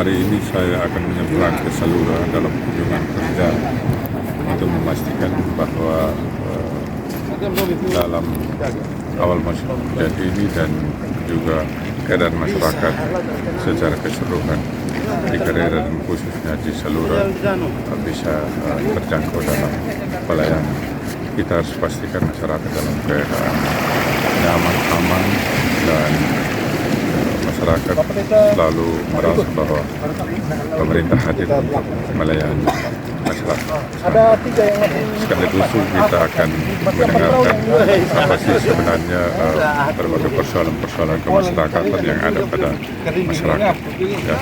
Hari ini saya akan menyeberang ke Salura dalam kunjungan kerja untuk memastikan bahwa dalam awal musim hujan ini dan juga keadaan masyarakat secara keseluruhan di Karera dan khususnya di Salura bisa terjangkau dalam pelayanan. Kita harus pastikan masyarakat dalam keadaan nyaman, aman, dan masyarakat selalu merasa bahwa pemerintah hadir untuk melayani masyarakat. Sekaligus kita akan mendengarkan apa sih sebenarnya berbagai persoalan-persoalan kemasyarakatan yang ada pada masyarakat. Ya.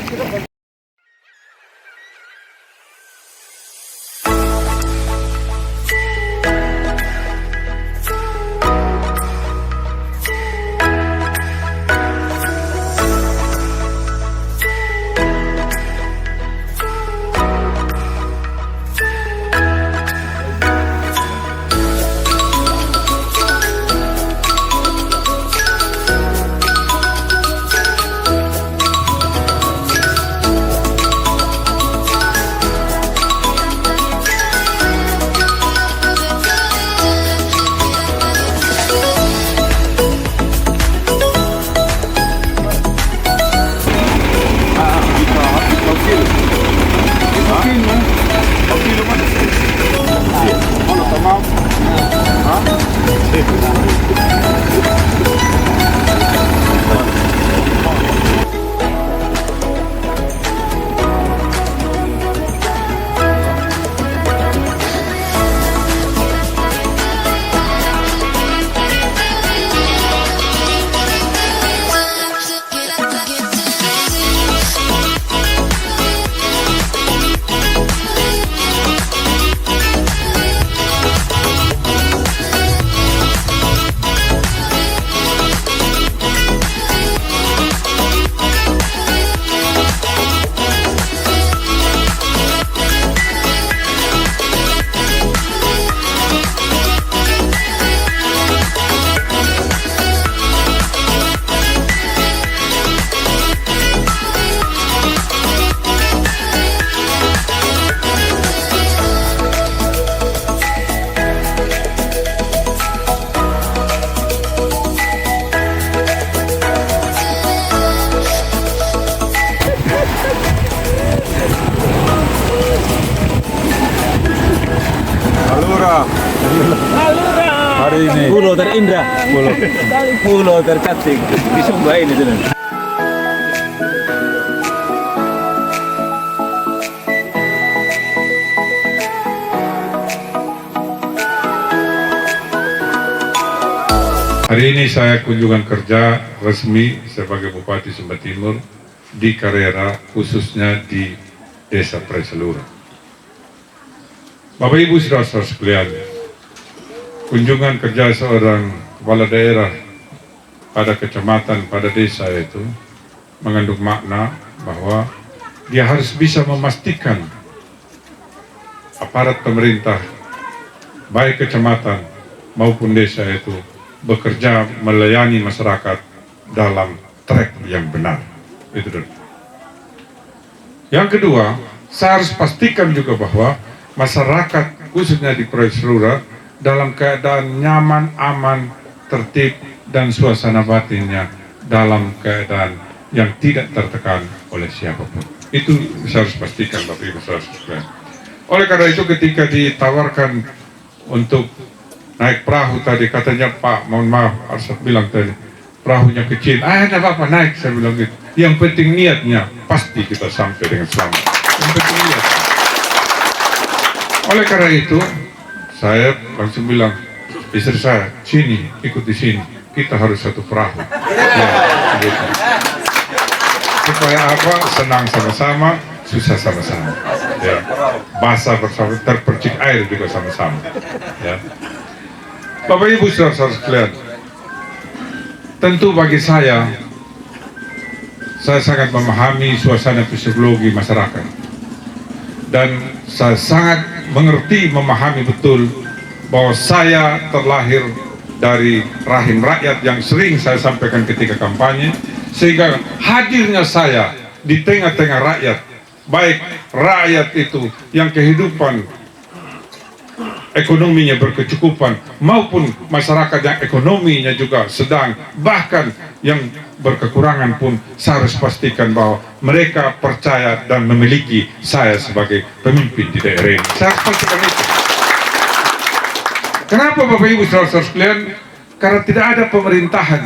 Hari ini pulau terindah, pulau tercantik di Sumba ini teman. Hari ini saya kunjungan kerja resmi sebagai Bupati Sumba Timur di Karera, khususnya di Desa Preselura. Bapak Ibu saudara-saudara sekalian, kunjungan kerja seorang kepala daerah pada kecamatan, pada desa itu mengandung makna bahwa dia harus bisa memastikan aparat pemerintah, baik kecamatan maupun desa itu bekerja melayani masyarakat dalam track yang benar. Itu dulu. Yang kedua, saya harus pastikan juga bahwa masyarakat khususnya di Preselura dalam keadaan nyaman, aman, tertib, dan suasana batinnya dalam keadaan yang tidak tertekan oleh siapapun. Itu saya harus pastikan, Bapak Ibu saudara sekalian. Oleh karena itu ketika ditawarkan untuk naik perahu tadi, katanya Pak, mohon maaf, harus bilang tadi, perahunya kecil, tidak apa-apa naik, saya bilang gitu. Yang penting niatnya, pasti kita sampai dengan selamat. Yang penting niat. Oleh karena itu, saya langsung bilang, istri saya, sini, ikut di sini, kita harus satu perahu. Ya, gitu. Supaya apa? Senang sama-sama, susah sama-sama. Ya, basah bersama, terpercik air juga sama-sama. Ya. Bapak Ibu saudara-saudara sekalian, tentu bagi saya sangat memahami suasana psikologi masyarakat. Dan saya sangat mengerti, memahami betul bahwa saya terlahir dari rahim rakyat yang sering saya sampaikan ketika kampanye, sehingga hadirnya saya di tengah-tengah rakyat, baik rakyat itu yang kehidupan ekonominya berkecukupan maupun masyarakat yang ekonominya juga sedang, bahkan yang berkekurangan pun, saya harus pastikan bahwa mereka percaya dan memiliki saya sebagai pemimpin di daerah ini. Saya harus pastikan itu. Kenapa Bapak Ibu saudara-saudara sekalian? Karena tidak ada pemerintahan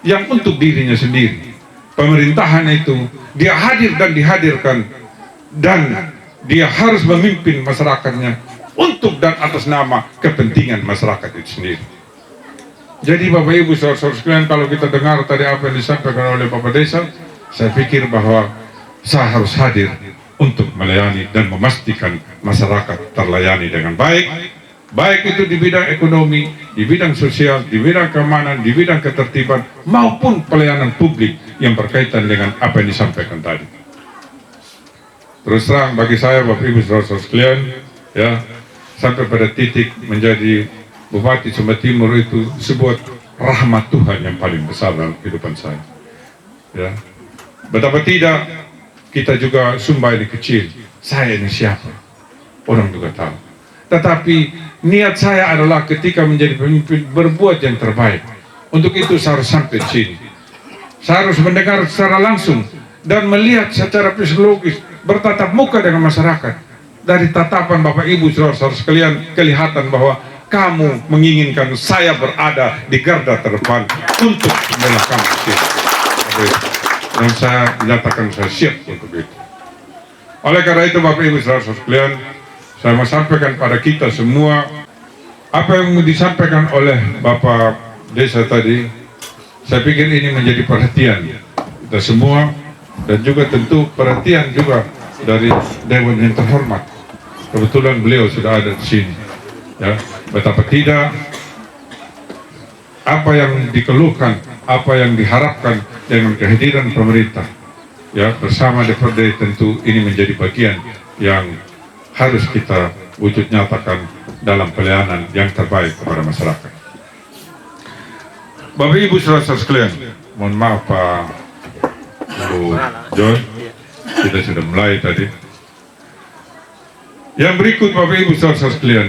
yang untuk dirinya sendiri. Pemerintahan itu dia hadir dan dihadirkan, dan dia harus memimpin masyarakatnya untuk dan atas nama kepentingan masyarakat itu sendiri. Jadi Bapak Ibu saudara-saudara sekalian, kalau kita dengar tadi apa yang disampaikan oleh Bapak Desa, saya pikir bahwa saya harus hadir untuk melayani dan memastikan masyarakat terlayani dengan baik. Baik itu di bidang ekonomi, di bidang sosial, di bidang keamanan, di bidang ketertiban, maupun pelayanan publik yang berkaitan dengan apa yang disampaikan tadi. Terus terang bagi saya Bapak Ibu saudara-saudara sekalian, ya, sampai pada titik menjadi Bupati Sumba Timur itu sebuah rahmat Tuhan yang paling besar dalam kehidupan saya. Ya, betapa tidak kita juga Sumba ini kecil, saya ini siapa? Orang juga tahu. Tetapi niat saya adalah ketika menjadi pemimpin berbuat yang terbaik. Untuk itu saya harus sampai di sini. Saya harus mendengar secara langsung dan melihat secara psikologis, bertatap muka dengan masyarakat. Dari tatapan Bapak Ibu saudara-saudara sekalian, kelihatan bahwa kamu menginginkan saya berada di garda terdepan untuk membela kamu. Dan saya menyatakan saya siap untuk itu. Oleh karena itu Bapak Ibu saudara-saudara sekalian, saya mau sampaikan pada kita semua apa yang disampaikan oleh Bapak Desa tadi. Saya pikir ini menjadi perhatian kita semua, dan juga tentu perhatian juga dari Dewan yang terhormat. Kebetulan beliau sudah ada di sini. Ya, betapa tidak apa yang dikeluhkan, apa yang diharapkan dengan kehadiran pemerintah, ya, bersama DPRD, tentu ini menjadi bagian yang harus kita wujud nyatakan dalam pelayanan yang terbaik kepada masyarakat. Bapak Ibu saudara sekalian, mohon maaf Pak Bu John, kita sudah mulai tadi. Yang berikut Bapak Ibu saudara sekalian,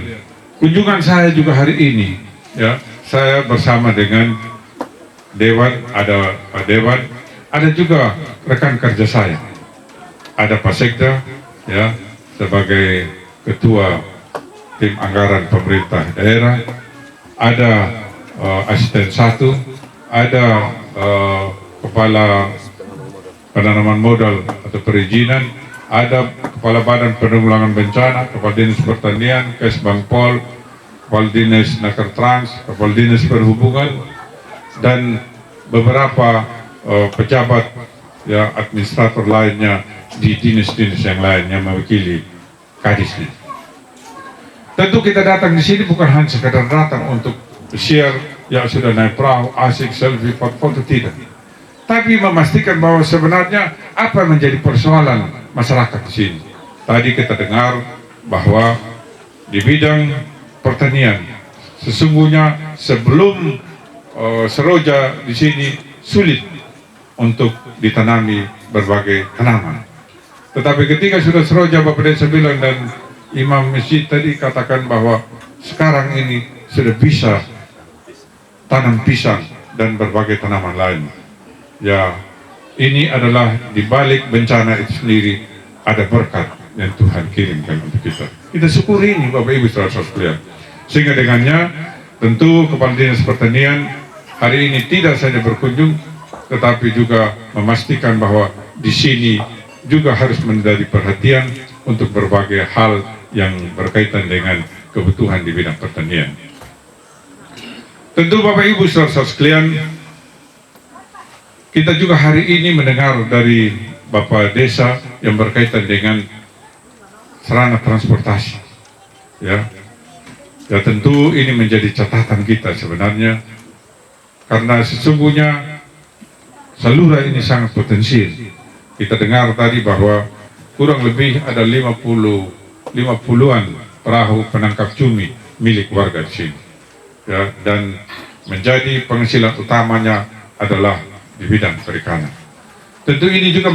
kunjungan saya juga hari ini, ya, saya bersama dengan Dewan, ada Pak Dewan, ada juga rekan kerja saya, ada Pak Sekda, ya, sebagai ketua tim anggaran pemerintah daerah, ada asisten 1, ada kepala penanaman modal atau perizinan, ada kepala badan penanggulangan bencana, kepala dinas pertanian, Kesbangpol, kepala dinas Nakertrans, kepala dinas perhubungan, dan beberapa pejabat, ya, administrator lainnya di dinas-dinas yang lainnya mewakili Kadis. Tentu kita datang di sini bukan hanya sekadar datang untuk share yang sudah naik perahu, asik, selfie, foto, tidak. Tapi memastikan bahwa sebenarnya apa menjadi persoalan masyarakat di sini. Tadi kita dengar bahwa di bidang pertanian, sesungguhnya sebelum seroja di sini sulit untuk ditanami berbagai tanaman. Tetapi ketika sudah seroja, Bapak Desa bilang dan Imam Masjid tadi katakan bahwa sekarang ini sudah bisa tanam pisang dan berbagai tanaman lain. Ya, ini adalah di balik bencana itu sendiri ada berkat yang Tuhan kirimkan untuk kita. Kita syukuri ini Bapak Ibu saudara sekalian. Sehingga dengannya tentu Kepala Dinas Pertanian hari ini tidak saja berkunjung, tetapi juga memastikan bahwa di sini juga harus menjadi perhatian untuk berbagai hal yang berkaitan dengan kebutuhan di bidang pertanian. Tentu Bapak Ibu saudara sekalian, kita juga hari ini mendengar dari Bapak Desa yang berkaitan dengan sarana transportasi. Ya, tentu ini menjadi catatan kita sebenarnya, karena sesungguhnya Salura ini sangat potensial. Kita dengar tadi bahwa kurang lebih ada 50-an perahu penangkap cumi milik warga di sini. Ya, dan menjadi penghasilan utamanya adalah di bidang perikanan. Tentu ini juga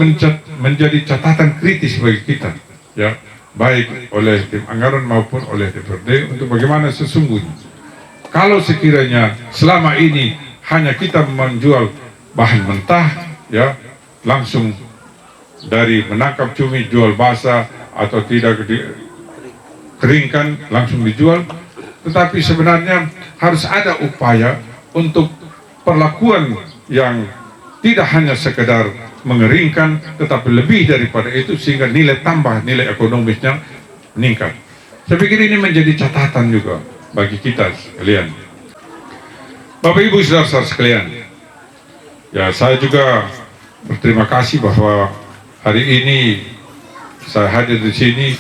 menjadi catatan kritis bagi kita, ya, baik oleh tim anggaran maupun oleh DPRD untuk bagaimana sesungguhnya kalau sekiranya selama ini hanya kita menjual bahan mentah, ya, langsung dari menangkap cumi jual basah atau tidak dikeringkan langsung dijual, tetapi sebenarnya harus ada upaya untuk perlakuan yang tidak hanya sekedar mengeringkan, tetapi lebih daripada itu sehingga nilai tambah, nilai ekonomisnya meningkat. Saya pikir ini menjadi catatan juga bagi kita sekalian. Bapak Ibu saudara-saudara sekalian, ya, saya juga berterima kasih bahwa hari ini saya hadir di sini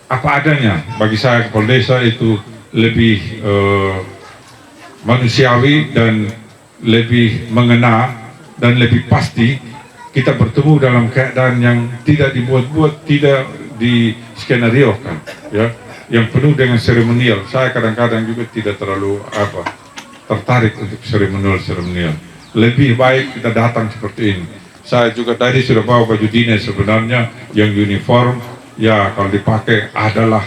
apa adanya. Bagi saya kepala desa itu lebih manusiawi dan lebih mengena dan lebih pasti kita bertemu dalam keadaan yang tidak dibuat-buat, tidak diskenariokan, ya, yang penuh dengan seremonial. Saya kadang-kadang juga tidak terlalu tertarik untuk seremonial. Lebih baik kita datang seperti ini. Saya juga tadi sudah bawa baju dinas sebenarnya yang uniform, ya, kalau dipakai adalah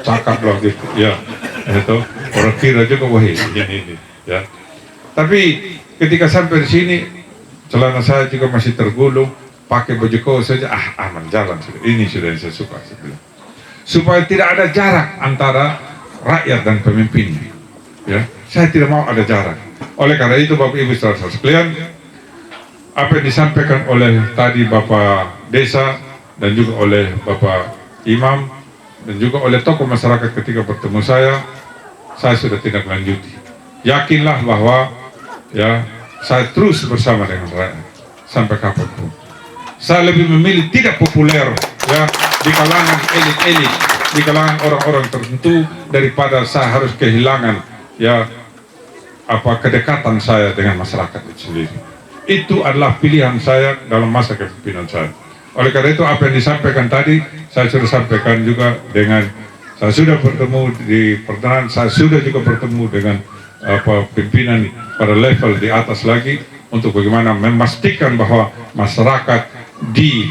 cakap loh gitu, ya, itu orang kira juga wah ini, ya. Tapi ketika sampai di sini celana saya juga masih tergulung, pakai baju kos saja, aman jalan sudah. Ini sudah yang saya suka sebenarnya. Supaya tidak ada jarak antara rakyat dan pemimpin, ya. Saya tidak mau ada jarak. Oleh karena itu Bapak Ibu saudara sekalian, apa yang disampaikan oleh tadi Bapak Desa dan juga oleh Bapak Imam dan juga oleh tokoh masyarakat ketika bertemu saya sudah tindak lanjuti. Yakinlah bahwa, ya, saya terus bersama dengan rakyat sampai kapanpun. Saya lebih memilih tidak populer, ya, di kalangan elit-elit, di kalangan orang-orang tertentu daripada saya harus kehilangan, ya, kedekatan saya dengan masyarakat itu sendiri. Itu adalah pilihan saya dalam masa kepemimpinan saya. Oleh karena itu apa yang disampaikan tadi saya sudah sampaikan juga dengan saya sudah bertemu di pertengahan, saya sudah juga bertemu dengan pimpinan pada level di atas lagi untuk bagaimana memastikan bahwa masyarakat di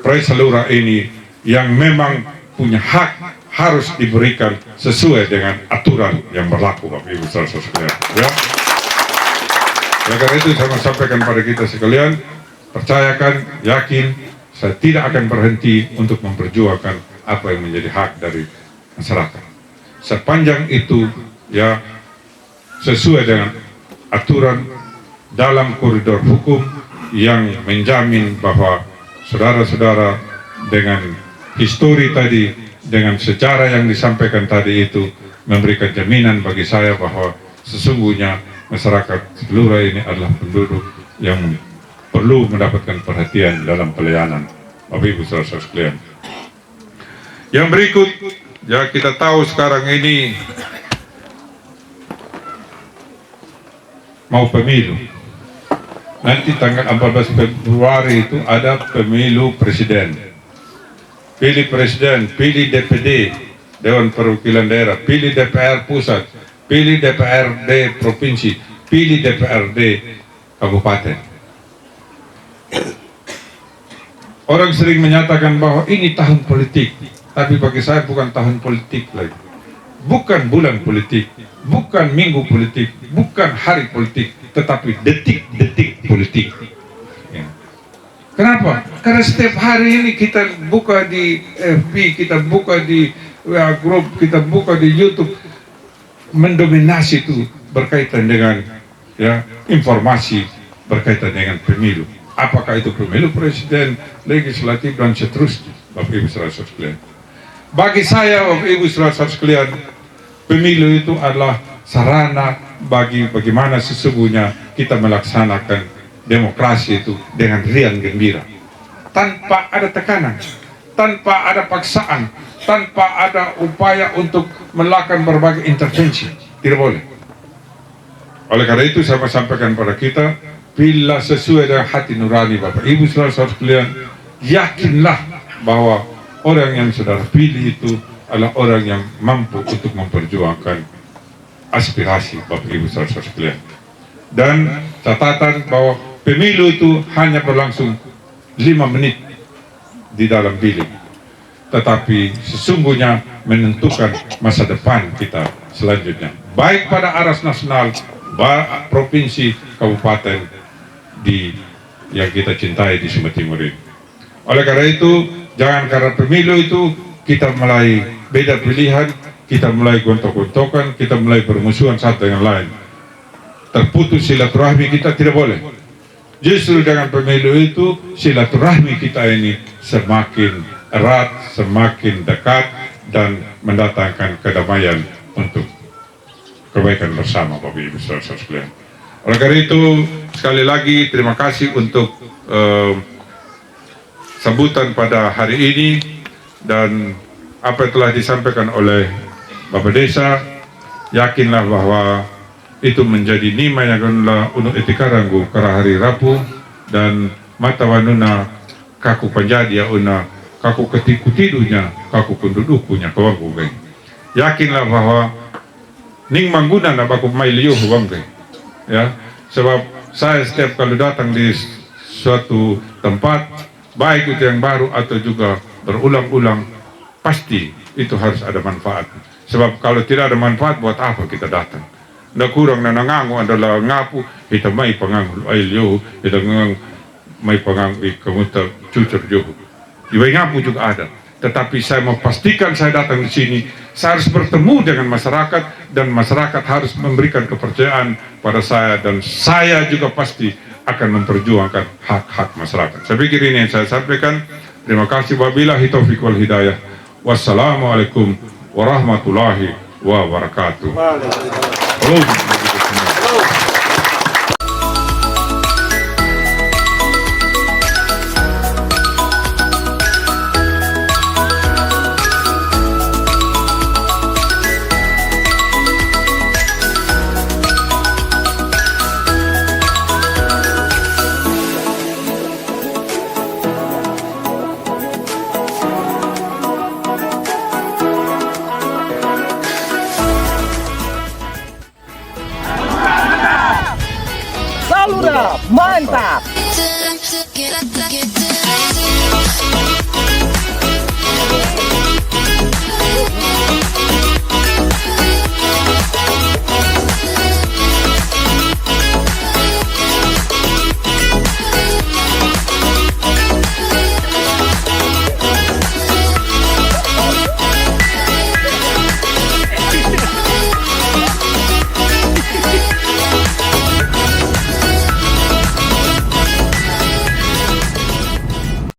Prasalura ini yang memang punya hak harus diberikan sesuai dengan aturan yang berlaku, Bapak Ibu saudara sekalian. Ya. Ya, karena itu saya sampaikan pada kita sekalian, percayakan, yakin, saya tidak akan berhenti untuk memperjuangkan apa yang menjadi hak dari masyarakat. Sepanjang itu, ya, sesuai dengan aturan dalam koridor hukum yang menjamin bahwa saudara-saudara dengan histori tadi, dengan sejarah yang disampaikan tadi itu memberikan jaminan bagi saya bahwa sesungguhnya masyarakat Lura ini adalah penduduk yang perlu mendapatkan perhatian dalam pelayanan. Bapak Ibu saudara sekalian. Yang berikut, ya, kita tahu sekarang ini mau pemilu. Nanti tanggal 14 Februari itu ada pemilu presiden. Pilih presiden, pilih DPD, Dewan Perwakilan Daerah, pilih DPR Pusat, pilih DPRD Provinsi, pilih DPRD Kabupaten. Orang sering menyatakan bahwa ini tahun politik, tapi bagi saya bukan tahun politik lagi. Bukan bulan politik, bukan minggu politik, bukan hari politik, tetapi detik-detik politik. Ya. Kenapa? Karena setiap hari ini kita buka di FB, kita buka di grup, kita buka di YouTube, mendominasi itu berkaitan dengan, ya, informasi berkaitan dengan pemilu. Apakah itu pemilu presiden, legislatif, dan seterusnya, Bapak Ibu saudara sekalian. Bagi saya, Bapak Ibu saudara sekalian, pemilu itu adalah sarana bagaimana sesungguhnya kita melaksanakan demokrasi itu dengan riang gembira, tanpa ada tekanan, tanpa ada paksaan, tanpa ada upaya untuk melakukan berbagai intervensi. Tidak boleh. Oleh karena itu saya sampaikan pada kita, bila sesuai dengan hati nurani Bapak Ibu saudara sekalian, yakinlah bahwa orang yang saudara pilih itu adalah orang yang mampu untuk memperjuangkan aspirasi Bapak Ibu saudara sekalian. Dan catatan bahwa pemilu itu hanya berlangsung 5 menit di dalam bilik, tetapi sesungguhnya menentukan masa depan kita selanjutnya, baik pada aras nasional, provinsi, kabupaten di yang kita cintai di Sumba Timur ini. Oleh karena itu, jangan karena pemilu itu kita mulai beda pilihan, kita mulai gontok-gontokan, kita mulai bermusuhan satu dengan lain. Terputus silaturahmi kita, tidak boleh. Justru dengan pemilu itu silaturahmi kita ini semakin erat, semakin dekat, dan mendatangkan kedamaian untuk kebaikan bersama, Bapak Ibu saudara sekalian. Oleh karena itu, sekali lagi terima kasih untuk sambutan pada hari ini, dan apa yang telah disampaikan oleh Bapak Desa, yakinlah bahwa itu menjadi nima yang gunlah untuk etikarangu kara hari Rabu, dan mata wanuna kaku panjadi una kaku ketiku tidunya kaku pendudukunya kawangku gay. Yakinlah bahwa ning mangguna na baku mai liu bangke, ya, sebab saya setiap kali datang di suatu tempat, baik itu yang baru atau juga berulang-ulang, pasti itu harus ada manfaat. Sebab kalau tidak ada manfaat, buat apa kita datang? Na kurang na nangango adalah ngapu, kita may pangango ay liu, kita may pangango ikamuta cucur liu. Iba ngapu juga ada. Tetapi saya mau pastikan saya datang di sini, saya harus bertemu dengan masyarakat, dan masyarakat harus memberikan kepercayaan pada saya, dan saya juga pasti akan memperjuangkan hak-hak masyarakat. Saya pikir ini yang saya sampaikan. Terima kasih. Wabillahi taufiq wal hidayah. Wassalamualaikum warahmatullahi wabarakatuh.